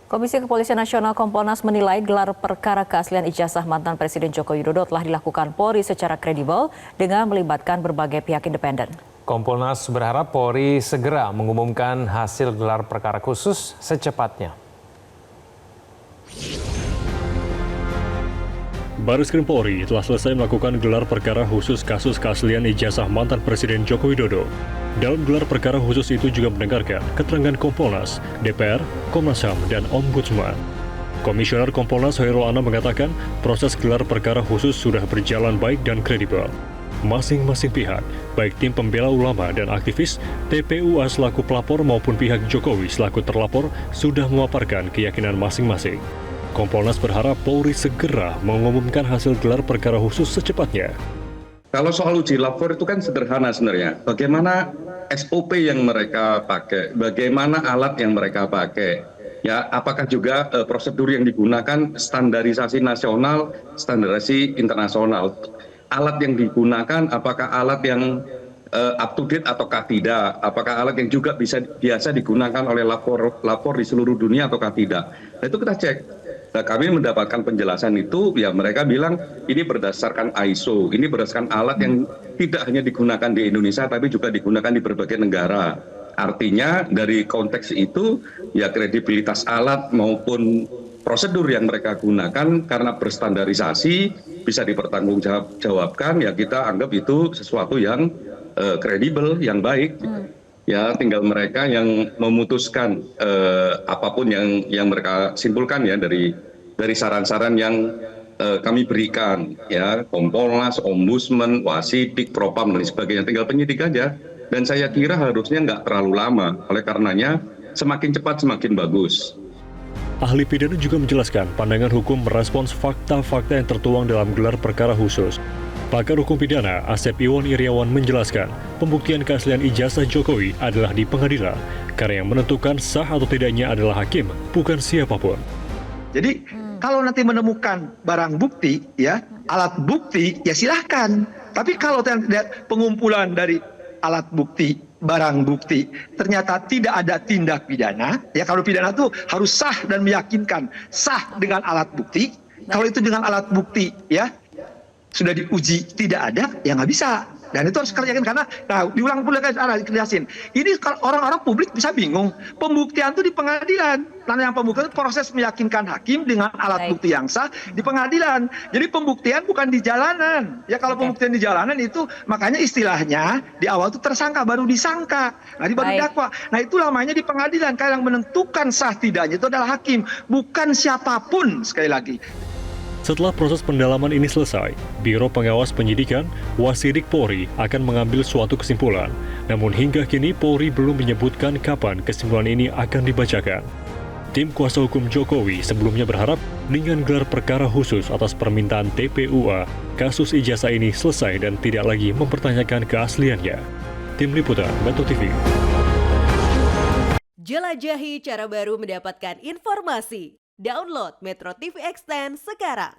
Komisi Kepolisian Nasional Kompolnas menilai gelar perkara keaslian ijazah mantan Presiden Joko Widodo telah dilakukan Polri secara kredibel dengan melibatkan berbagai pihak independen. Kompolnas berharap Polri segera mengumumkan hasil gelar perkara khusus secepatnya. Bareskrim Polri telah selesai melakukan gelar perkara khusus kasus keaslian ijazah mantan Presiden Joko Widodo. Dalam gelar perkara khusus itu juga mendengarkan keterangan Kompolnas, DPR, Komnas HAM, dan Ombudsman. Komisioner Kompolnas Hoyrul Anam mengatakan proses gelar perkara khusus sudah berjalan baik dan kredibel. Masing-masing pihak, baik tim pembela ulama dan aktivis, TPUA selaku pelapor maupun pihak Jokowi selaku terlapor sudah memaparkan keyakinan masing-masing. Kompolnas berharap Polri segera mengumumkan hasil gelar perkara khusus secepatnya. Kalau soal uji lapor itu kan sederhana sebenarnya. Bagaimana SOP yang mereka pakai, bagaimana alat yang mereka pakai, ya apakah juga prosedur yang digunakan standarisasi nasional, standarisasi internasional. Alat yang digunakan apakah alat yang up to date ataukah tidak, apakah alat yang juga biasa digunakan oleh lapor di seluruh dunia ataukah tidak. Nah, itu kita cek. Nah, kami mendapatkan penjelasan itu, ya mereka bilang ini berdasarkan ISO, ini berdasarkan alat yang tidak hanya digunakan di Indonesia, tapi juga digunakan di berbagai negara. Artinya dari konteks itu, ya kredibilitas alat maupun prosedur yang mereka gunakan karena berstandarisasi bisa dipertanggungjawabkan, ya kita anggap itu sesuatu yang kredibel, yang baik. Ya tinggal mereka yang memutuskan apapun yang mereka simpulkan ya dari saran-saran yang kami berikan ya, Kompolnas, Ombudsman, Wasidik, Propam dan sebagainya, tinggal penyidik aja. Dan saya kira harusnya nggak terlalu lama, oleh karenanya semakin cepat semakin bagus. Ahli pidana juga menjelaskan pandangan hukum merespons fakta-fakta yang tertuang dalam gelar perkara khusus. Pakar hukum pidana Asep Iwan Iriawan menjelaskan pembuktian keaslian ijazah Jokowi adalah di pengadilan karena yang menentukan sah atau tidaknya adalah hakim, bukan siapapun. Jadi kalau nanti menemukan barang bukti, ya alat bukti, ya silahkan. Tapi kalau lihat pengumpulan dari alat bukti, barang bukti, ternyata tidak ada tindak pidana, ya kalau pidana itu harus sah dan meyakinkan, sah dengan alat bukti. Kalau itu dengan alat bukti, ya sudah diuji tidak ada, ya nggak bisa. Dan itu harus kerjakan karena, nah diulang pula dijelasin. Ini orang-orang publik bisa bingung. Pembuktian itu di pengadilan. Karena yang pembuktian itu proses meyakinkan hakim dengan alat bukti yang sah di pengadilan. Jadi pembuktian bukan di jalanan. Ya kalau pembuktian di jalanan itu makanya istilahnya di awal itu tersangka baru disangka, nanti baru dakwa. Nah itu lamanya di pengadilan. Karena yang menentukan sah tidaknya itu adalah hakim, bukan siapapun sekali lagi. Setelah proses pendalaman ini selesai, Biro Pengawas Penyidikan, Wasidik Polri akan mengambil suatu kesimpulan. Namun hingga kini Polri belum menyebutkan kapan kesimpulan ini akan dibacakan. Tim kuasa hukum Jokowi sebelumnya berharap dengan gelar perkara khusus atas permintaan TPUA, kasus ijazah ini selesai dan tidak lagi mempertanyakan keasliannya. Tim Liputan, Metro TV. Jelajahi cara baru mendapatkan informasi. Download Metro TV Extend sekarang.